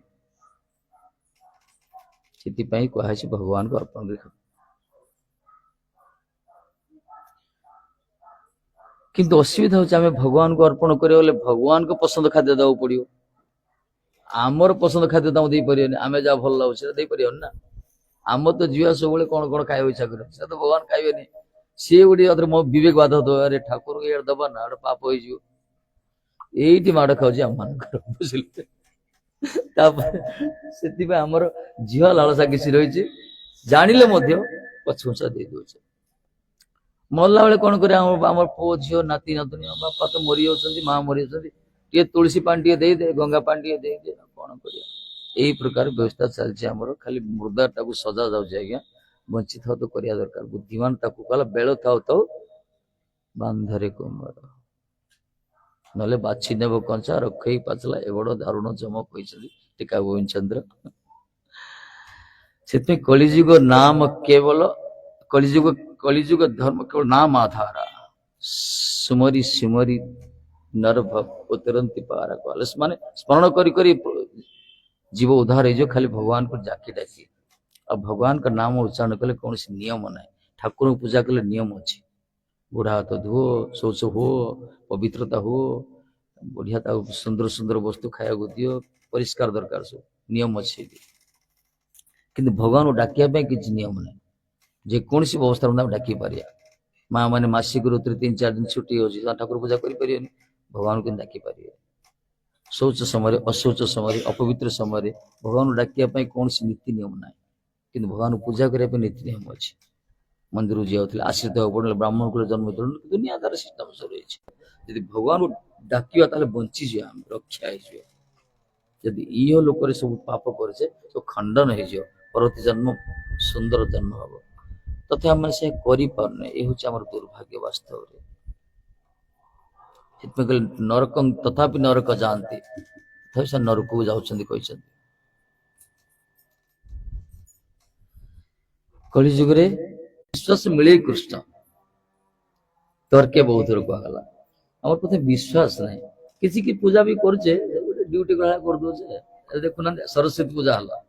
ସେଥିପାଇଁ କୁହାଯାଇଛି ଭଗବାନଙ୍କୁ ଅର୍ପଣ କରି ଖାଅ। କିନ୍ତୁ ଅସୁବିଧା ହଉଛି, ଆମେ ଭଗବାନଙ୍କୁ ଅର୍ପଣ କରିବାକୁ ଗଲେ ଭଗବାନଙ୍କ ପସନ୍ଦ ଖାଦ୍ୟ ଦେବାକୁ ପଡିବ। ଆମର ପସନ୍ଦ ଖାଦ୍ୟ ତାଙ୍କୁ ଦେଇପାରିବନି, ଆମେ ଯାହା ଭଲ ଲାଗୁଛି ସେଟା ଦେଇପାରିବନି ନା। ଆମର ତ ଝିଅ ସବୁବେଳେ କଣ କଣ ଖାଇବାକୁ ଇଚ୍ଛା କରିବ, ସେଟା ତ ଭଗବାନ ଖାଇବେନି। ସିଏ ଗୋଟେ ମୋ ବିବେକ ବାଧା ଦବ, ଆରେ ଠାକୁରଙ୍କୁ ଇଆଡେ ଦବା ନା, ଗୋଟେ ପାପ ହେଇଯିବ। ଏଇଠି ମାଡ ଖାଉଛି ଆମ ମାନଙ୍କର, ବୁଝିଲେ। ତାପରେ ସେଥିପାଇଁ ଆମର ଝିଅ ଲାଳସା କିଛି ରହିଛି, ଜାଣିଲେ ମଧ୍ୟ ପଛଘୁଞ୍ଚା ଦେଇ ଦଉଛେ। ମଲା ବେଳେ କଣ କରିବା, ଆମର ପୁଅ ଝିଅ ନାତି ନାତୁଣୀ, ବାପା ତ ମରି ଯାଉଛନ୍ତି, ମା ମରି ଯାଉଛନ୍ତି, ଟିକେ ତୁଳସୀ ପାଣି ଟିକେ ଦେଇଦେ, ଗଙ୍ଗା ପାଣି ଟିକେ ଦେଇଦେ, କଣ କରିବା। ଏଇ ପ୍ରକାର ବ୍ୟବସ୍ଥା ଚାଲିଛି ଆମର। ଖାଲି ମୁର୍ଦାଟାକୁ ସଜା ଯାଉଛି ଆଜ୍ଞା, ବଞ୍ଚିତ ତ କରିବା ଦରକାର। ବୁଦ୍ଧିମାନ ତାକୁ କହିଲା, ବେଳ ଥାଉ ଥାଉ ବାନ୍ଧରେ କୁମର, ନହେଲେ ବାଛି ନେବ କଞ୍ଚା, ରଖେଇ ପାଚଲା, ଏ ବଡ ଦାରୁଣ ଜମ କହିଛନ୍ତି ଟୀକା ଗୋବିନ୍ଦ ଚନ୍ଦ୍ର। ସେଥିପାଇଁ କଳିଯୁଗ ନାମ କେବଳ, କଳିଯୁଗ ଧର୍ମ କେବଳ ନାମ ଆଧାର, ସୁମରି ସୁମରି ନର ଉତରନ୍ତି ପାରା କଲେ, ମାନେ ସ୍ମରଣ କରି କରି ଜୀବ ଉଦ୍ଧାର ହେଇଯିବ, ଖାଲି ଭଗବାନଙ୍କୁ ଡାକି ଡାକି। ଆଉ ଭଗବାନଙ୍କ ନାମ ଉଚ୍ଚାରଣ କଲେ କୌଣସି ନିୟମ ନାହିଁ। ଠାକୁରଙ୍କୁ ପୂଜା କଲେ ନିୟମ ଅଛି, ବୁଢା ହାତ ଧୁଅ, ଶୌଚ ହୁଅ, ପବିତ୍ରତା ହୁଅ, ବଢିଆ ତାକୁ ସୁନ୍ଦର ସୁନ୍ଦର ବସ୍ତୁ ଖାଇବାକୁ ଦିଅ, ପରିଷ୍କାର ଦରକାର, ସବୁ ନିୟମ ଅଛି। କିନ୍ତୁ ଭଗବାନଙ୍କୁ ଡାକିବା ପାଇଁ କିଛି ନିୟମ ନାହିଁ, ଯେକୌଣସି ଅବସ୍ଥାରେ ଆମେ ଡାକି ପାରିବା। माँ मैंने मासिक ऋतु 3-4 दिन छुट्टी हो ठाकुर पूजा करें भगवान को डाकी पारे शौच समय अशौच समय अपवित्र समय भगवान डाकिया कौन नीति नियम ना कि भगवान पूजा करने नीति नियम अच्छे मंदिर जाऊे आश्रित हो पड़े ब्राह्मण को जन्म दुनिया तार सिस्टम सब रही भगवान को डाकिया बंचीज रक्षा जदि ये लोक सब पाप करे तो खंडन हो परवर्ती जन्म सुंदर जन्म हम तथा आम से करने ये हूँ आम दुर्भाग्य वास्तव कहले नरक तथापि नरक जाती तथा से नरक को जाऊँच कलि जुग विश्वास मिले कृष्ण तर्के बहुत लोग कहला आम प्रथम विश्वास ना किसी की पूजा भी करे ड्यूटी कर देखुना सरस्वती पूजा है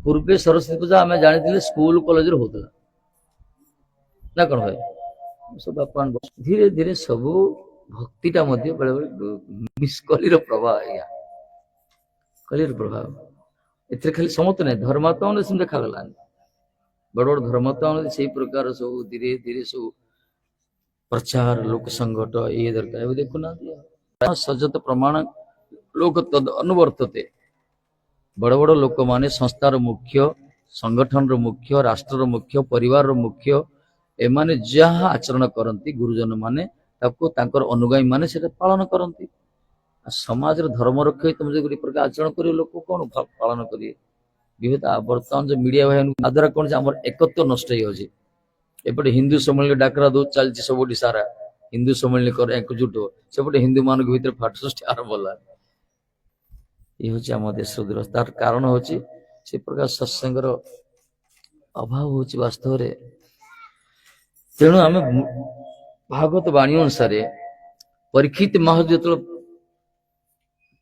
पूर्वे सरस्वती पूजा आम जानी स्कूल कॉलेज होता ना कौन भाई सब बापा धीरे धीरे सब भक्तिटा बेले बेले कलिर प्रभाव आज्ञा कलिर प्रभाव ए खाली समत ना धर्मात्मा मैंने देखा बड़ बड़ धर्मात्मा से प्रकार सब धीरे धीरे सब प्रचार लोक संकट ये दरकार देखुना सजत प्रमाण लोक तद अनुवर्तते बड़ बड़ लोक माने संस्थार मुख्य संगठन मुख्य राष्ट्र मुख्य परिवार मुख्य एमाने जहाँ आचरण करती गुरुजन माने अनुगामी माने से पालन करती समाज धर्म रखे तुम जो प्रकार आचरण कर लोक कौन पालन करेंगे विविध बर्तमान जो मीडिया भाई द्वारा कौन आम एकत्व नष्ट होपटे हिंदू सम्मेलन डाकरा दो चलती सब सारा हिंदू सम्मेलन कर एकजुट हो सेपटे हिंदू मान भर फाट सृष्टि आरंभ है ये हूँ आम देश तार कारण हूँ से प्रकार सत्संगर अभाव हूँ वास्तव तेणु आम भागवत वाणी अनुसार परीक्षित महाराज जो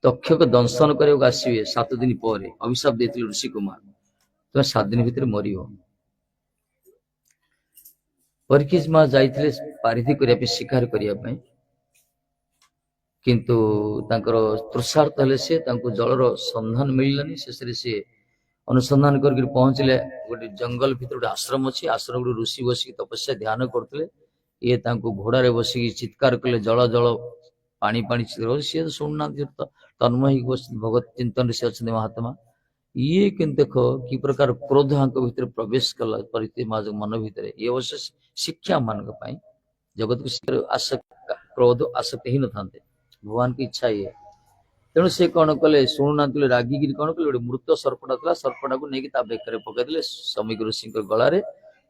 तक्षक दंशन करने आसवे 7 दिन पर अभिशाप देते ऋषि कुमार तुम 7 दिन भितर मर परीक्षित माँ जाइए पारिधि करने शिकार करने किंतु तृषार्थ हेले से जलर संधान मिललानी शेष से अनुसंधान कर पहुंचले गोटे जंगल भीतर गोटे आश्रम अच्छी आश्रम गोटे ऋषि बसिक तपस्या ध्यान करते ये घोड़े बसिक चित्कार कले जल जल पानी पानी सी तो शुणुना तन्मय भगत चिंतन से अच्छे महात्मा ये कि देख कि प्रकार क्रोध भीतर प्रवेश कला मन भीतर ये अवश्य शिक्षा मान जगत को आसक्ति क्रोध आसक्ति ही न था भगवान की इच्छा ये तेणु से कौन कले शुणुना रागिकी कौन कले गोटे मृत सर्पटा था सर्पटा को लेकिन बेकर पकईदे समीक ऋषि गलारे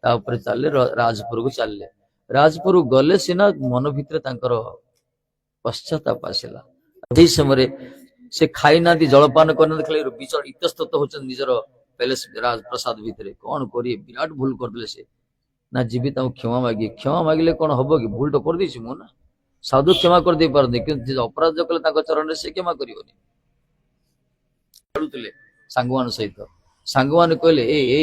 चलले राजपुर को चलले राजपुर गले सीना मन भीतर पश्चाताप आसला समय से खाई ना जलपान करना विचर इतस्तत हो निजर पैलेस राजप्रसाद भितर कौन करिए विराट भूल करदे से ना जीवित क्षमा मागिले कौन हम कि भूल तो कर देछि मु ना साधु क्षमा कर दे पारदे कि अपराध जो कले चरण से क्षमा करबोनी सांगवान सहित सांगवान कहले ए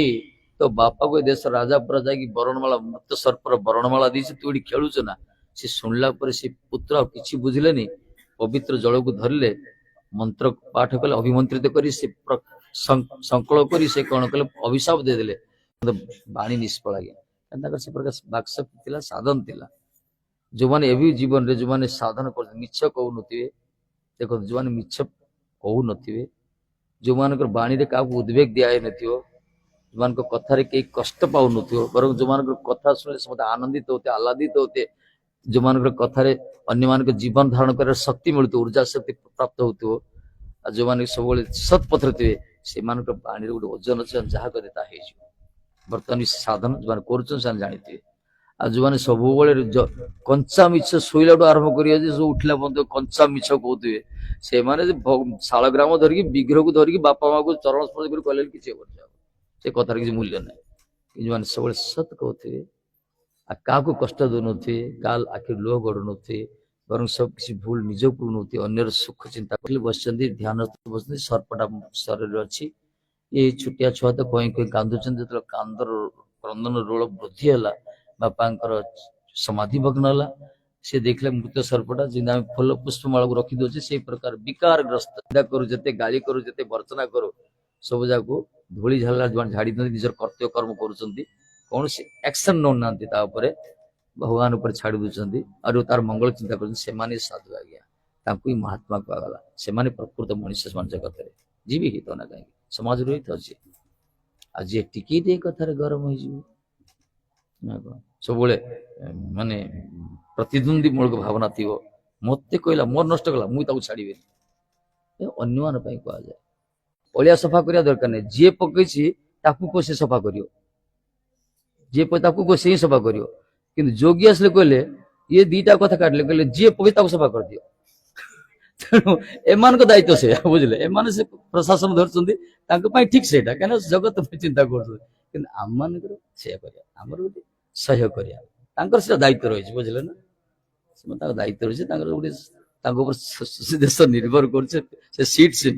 तो बापा को देश राजा पर जाकि बरणमाला मृत सर्पर बरणमाला दी तू ये खेलुच ना सी शुणला से पुत्र किसी बुझिले पवित्र जल को धरले मंत्र पाठ कले अभिमंत्रित कर संकल्प कर से कौन कले अभिशाप देदेले बाणी निष्फल गया से प्रकार बाक्शक्ति साधन थिला जो मैंने एवं जीवन रे जो मैंने साधन कर मिछ कहू थे देखो जो मैंने मिछ कहू थे जो मान बाणी क्या उद्वेग दिए न कथार कई कष्ट पाऊ न बर जो मान कथा शुणे समस्त आनंदित होते आह्लादित होते जो मान कथार अन्य मान जीवन धारण कर शक्ति मिलू ऊर्जा शक्ति प्राप्त हो जो मैंने सब सत्पथर थे से बाणी गोटे ओजन अच्छे जहाँ कहते बर्तमान साधन जो मैंने कर जानी आ जो मैंने सब कंचा मिछ शोला आरंभ कर उठला कंचा मिछ कहते से शालग्राम धरिकी विग्रह को धरिकी बापा माँ को चरण स्पर्श कर कहले किसी से कथार किसी मूल्य ना जो मैंने सब सत कहते क्या कष्ट दौ थे क्या आखिर लुह गड़ू थे बर सब किसी भूल निज कर अन्यर सुख चिंता कर बस ध्यान बस सर्पटा शरीर अच्छी ये छुटिया छुआ तो कहीं कहीं कांदुचंद जो कांदर क्रंदन रोल वृद्धि है बापा समाधि भग्न है सी देखले मृत सर्पटा जिंदा फूल पुष्पमाला को रखी दे से प्रकार विकार ग्रस्त करू जिते गाली करू जिते वर्चना करू सब जाक धूली झाला झाड़ी निजर कर्तव्य कर्म कर कौन एक्शन नौ ना भगवान ऊपर छाड़ी दूसरी और तार मंगल चिंता कर साधु आज्ञा तांको ही महात्मा कहगला से प्रकृत मनुष्य समाज जगत में जीवी हित ना कहीं समाज रही अच्छे आज टिके टे कथार गरम हो सब माने प्रतिद्वंदी मूलक भावना थी मत कहला मोर नष्ट कला मुझे छाड़ी अन्य मान कहुए अलिया सफा करने दरकार नहीं जी पकई को से सफा कर जी को से ही सफा कर कि जोगी आसले कहले ये दीटा कथा काटले कहले जी पकई सफा कर दियो तेणु एमान दायित्व से बुझे एम से प्रशासन धरती ठीक से कहीं जगत चिंता कर आम मान सह्य कर दायित्व रही बुझे ना दायित्व रही गोटे देश निर्भर कर सीट से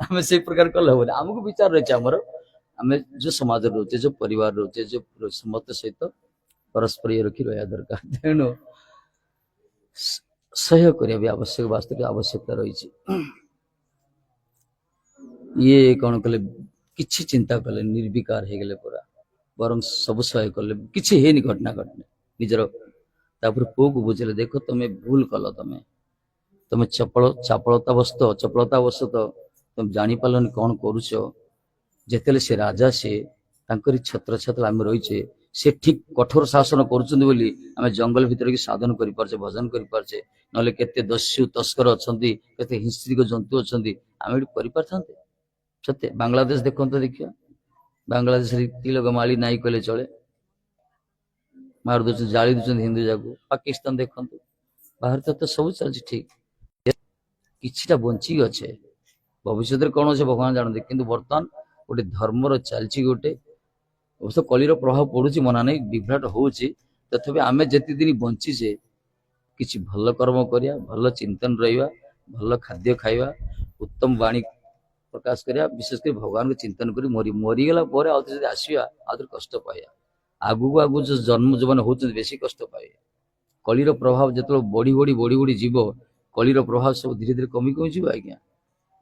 आम से प्रकार कले हम आमको विचार रही आमर आम जो समाज रोचे जो परिवार रोचे जो समस्त सहित परस्पर ये रखी रहा दरकार तेणु सह्य करिया भी आवश्यक वास्तविक आवश्यकता रही ये कौन कले किछि चिंता कले निर्विकार हो गले पूरा बर सब सह्य कले किछि हेनी घटना घटने निजर तापर पुओ को बुझेले देखो तुम्हें भूल कल तुम्हें चपलता तुम जानी पारलनि कौन करुच जेतेले से राजा से छत्र छत्र आम रही से ठीक कठोर शासन करें जंगल भितर की साधन कर भजन कर ना केते दस्यु तस्कर अच्छा केते हिंस्रिक जंतु अच्छा आम कर सत्य बांग्लादेश देखो देखिए बांग्लादेश तिलक माली नाई कहले चले मार दे जाली दूसरी हिंदू जाक पाकिस्तान देखु भारत तो सब चलती ठीक किछिटा बंची अच्छे भविष्य कौन अच्छे भगवान जानते कि बर्तमान गोटे धर्मर चलती गोटे अवश्य कलिर प्रभाव पड़ुची मना नहीं विभ्राट होची तथापि आमे जेति दिन बंचीचे किसी भल कर्म करिया भल चिंतन रहिबा भल खाद्य खाइबा उत्तम वाणी प्रकाश करिया विशेष कर भगवान को चिंतन करी मरीगला आसवा आदर कष्ट पाइबा आगु आगु जो जन्म जो मैंने होती बेसी कष्ट पाए कलिर प्रभाव जो बढ़ी बढ़ी बढ़ी बढ़ी जीव कलिर प्रभाव सब धीरे धीरे कमी कमी जीव आज्ञा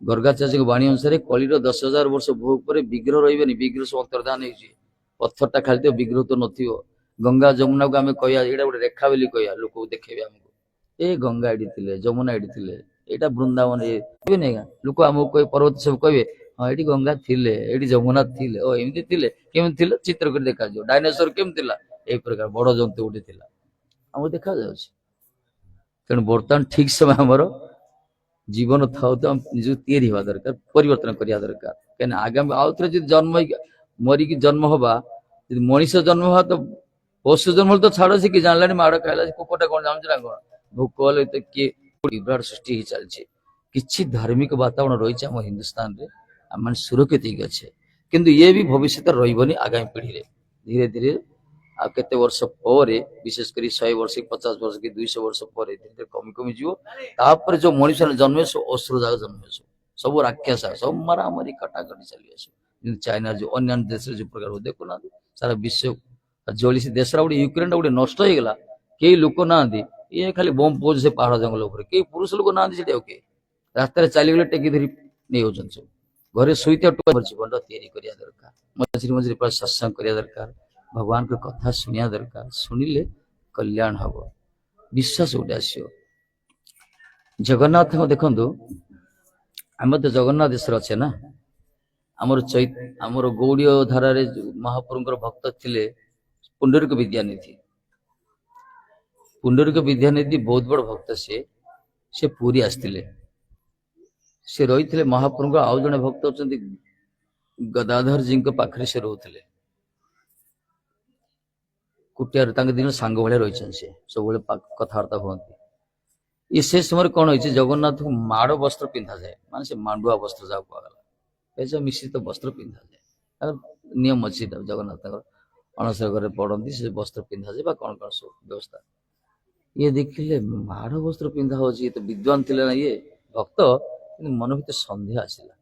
गर्गाचार्य वाणी अनुसार कलिर 10,000 वर्ष भोग पर विग्रह रही विग्रह सब अंतर्धान पत्थरटा खाली विग्रह तो नथिबो गंगा जमुना को आम कह गोटे रेखा बोली कह लोक देखे आमको ए गंगा एडी थिले जमुना एडी थिले एटा वृंदावन नहीं लोक आमको कह पर्वत सब कहे हाँ ये गंगा थिले ये जमुना थिले ओ एमती थिले केमती थिले चित्र कर देखा जाओ डायनासोर केमती थिला ए प्रकार बड़ जंतु गोटे थिला हमको देखा जाउछि तेणु बर्तमान ठीक समय हमर जीवन थाउ तो निज तैयारी हवा दरकार परिवर्तन करिया दरकार कहीं आगामी आउ थे जो जन्म मरिकी जन्म हवा मनीष जन्म हवा तो पशु जन्म तो छाड़ से कि जानला माड़ खाइला कुकुरटा कौन जानछ ना कौन भोक हेले तो किए विभ्राट सृष्टि चलती किछि धार्मिक वातावरण रही आम हिंदुस्तान रे आम सुरक्षित अच्छे किंतु ये भी भविष्य रही आगामी पीढ़ी रे धीरे धीरे आ केते वर्ष पर विशेषकर 100 वर्ष 50 वर्ष कि 200 वर्ष पर धीरे धीरे कमी कमी जीव जो मनुष्य जन्म असुर जाग जन्म सब राक्षस सब मारामारी कटाकटी चली आस चाइना जो अन्य देश जो प्रकार देखुना सारा विश्व जली से देश गोटे यूक्रेन गोटे नष्ट हो गला कई लोक ना ये खाली बम पोज से पहाड़ जंगल कई पुरुष लोक ना रास्तार चलीगले टेकी धरी नहीं होचन सब घरे शुईता जीवन या दरकार मझे मझे पूरा सत्संग करिया दरकार भगवान को कथा शुणिया दरकार शुणिले कल्याण हम विश्वास गोटे आसो जगन्नाथ देखु आम तो जगन्नाथ देश अच्छे ना आमर गौड़ीय धारा महाप्रभुଙ୍କର भक्त थिले पुंडरीक विद्यानिधि बहुत बड़ भक्त से पुरी आसते से रही थे महाप्रभु आउ जड़े भक्त अच्छा गदाधर जी पाखे से रोते कुटियार दिन सांग भाया रही से सब कथबार्ता हमें ये से समय कौन हो जगन्नाथ को माड़ वस्त्र पिंधा जाए मान से मांडुआ वस्त्र जहाँ कहला मिश्रित वस्त्र पिंधा जाए नियम अच्छी जगन्नाथ अणसर घर पड़ती से वस्त्र पिंधा जाए कौन कौन सब व्यवस्था ये देखिले माड़ वस्त्र पिंधा हो तो विद्वान थे ना ये भक्त मन भर सन्देह आसला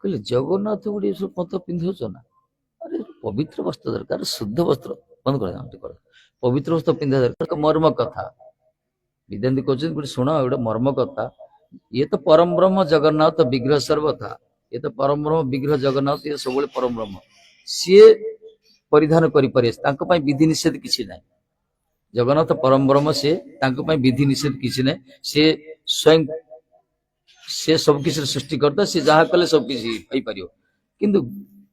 कहले जगन्नाथ गोटे सब मत पिंधुच ना अरे पवित्र वस्त्र दरकार शुद्ध वस्त्र बंद कर पवित्र वस्त्र पिंधा दरकार मर्म कथा विद्यार्थी कहते गोटे शुण गोटे मर्म कथा ये तो परम ब्रह्म जगन्नाथ विग्रह सर्वथा ये तो परम ब्रह्म विग्रह जगन्नाथ ये सब परम ब्रह्म सी परिधान करें विधि निषेध किसी ना जगन्नाथ परम ब्रह्म से विधि निषेध किसी नहीं से स्वयं से सब किसी सृष्टि करता से जहाँ कले सब किसी पाई परियो किंतु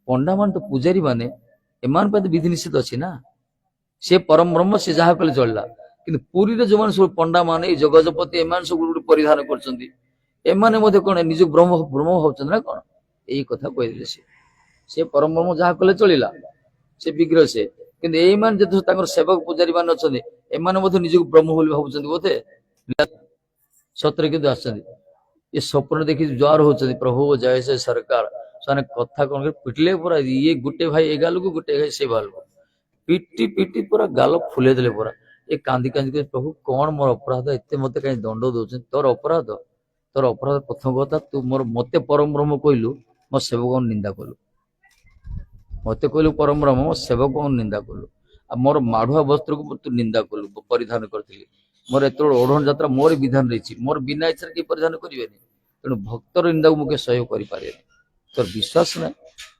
पंडा मान तो पूजारी माने एमान पे तो विधि निषेध अच्छी ना से परम ब्रह्म से जहाँ कले चलला किंतु पुरी रे जो मान सब पंडा माने जगजपति एमान सब गुरु परिधान करछंती एमाने मध्ये कोन निज ब्रह्म ब्रह्म होचन ना कोन एई कथा कहि दिले से परम ब्रह्म जहाँ कले चलिला से विग्रह से किंतु एई मान जे तांकर सेवक पूजारी मान अछंती एमाने मध्ये निज ब्रह्म बोली भाबुचंती बोथे सत्र किंतु आछंती ये स्वप्न देखी ज्वार होचंती प्रभु जय से सरकार साने कथा कोन के पिटले पूरा ये गुटे भाई ए गाल को गुटे भाई से बाल को पिटी पिटी पूरा गाल फुले देले पूरा ए कांदी कांदी के प्रभु कौन मोर अपराध एते मते कहीं दंड दउछन तोर अपराध प्रथम कथा तू मोर मते परम ब्रह्म कहलु मो सेवक निंदा कलु मते कहलु परम ब्रह्म मो सेवक निंदा कलु आ मोर माढ़ुआ वस्त्र को तू निंदा कलु परिधान करथिली मोर एत ओढ़ण यात्रा मोर विधान रही मोर बिना इच्छा के परिधान करेनि तेणु भक्तर निंदा को मुझे सहयोग करें तोर विश्वास ना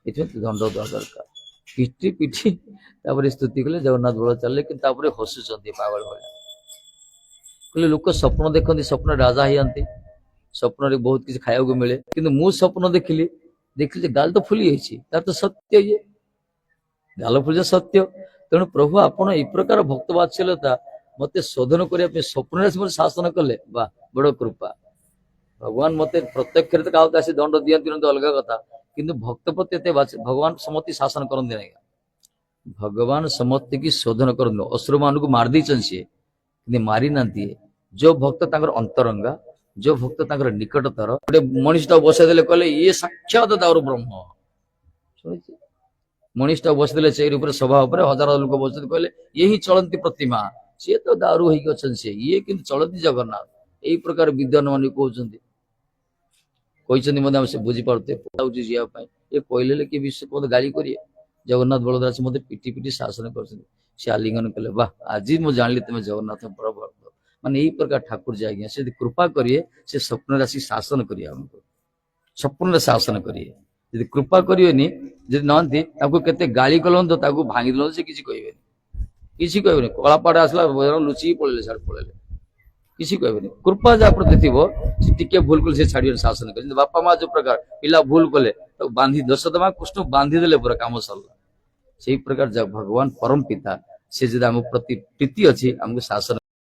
ये दंड देवा दरकार पिटी पिटी स्तुति कले जगन्नाथ बल चलिए कि हसुंट पागल भाई लोक स्वप्न देखते स्वप्न राजा ही आते स्वप्न बहुत किसी खाया मिले कि मु स्वप्न देखिली देखिली गाल तो फुली तार तो सत्य ये गाल फुली सत्य तेणु प्रभु आपण ये प्रकार भक्त बात्सल्यता मत शोधन करने स्वप्न शासन कले बा बड़ कृपा भगवान मत प्रत्यक्ष आसी दंड दिखती अलग कथा किंतु भक्त प्रति भगवान समति शासन करते नहीं भगवान समति की शोधन कर असुर मान को मार दी सी मारी ना जो भक्त अंतरंगा जो भक्त निकटतर गोटे मनीषटा बसईदे कहले ये साक्षात दावर ब्रह्म शुणी मनीषटा बसईदे से सभा हजार लोक बस कहले ये ही चलती प्रतिमा सी तो दारू होती सी ये कि चलती जगन्नाथ यही प्रकार विद्वान मान कहते से बुझी पाते जीवाई ये कहले कि विश्व मत गाड़ी करिए जगन्नाथ बलदास मत पिटी पिटी शासन कर आलिंगन कले वाह आज मुझे जानी तुम्हें जगन्नाथ बड़ भक्त मान यही प्रकार ठाकुर जी आज्ञा से कृपा करिए से स्वप्न राशि शासन करिए हमको स्वप्न शासन करिए यदि कृपा करिएनि जदि नहंती केते गाली कलन तो भांगी दिल से किसी कहबेनि कलापाड़े आसला लुचि पड़े छाड़ पड़े किसी कहबेनि कृपा जहाँ प्रति थी टिके भूल कले छाड़ शासन कर बापा माँ जो प्रकार पिला भूल कले तो बांधी दशदमा कृष्ण बांधी देले पूरा काम सरला से प्रकार भगवान परम पिता से जब आम प्रति प्रीति अच्छी आमको शासन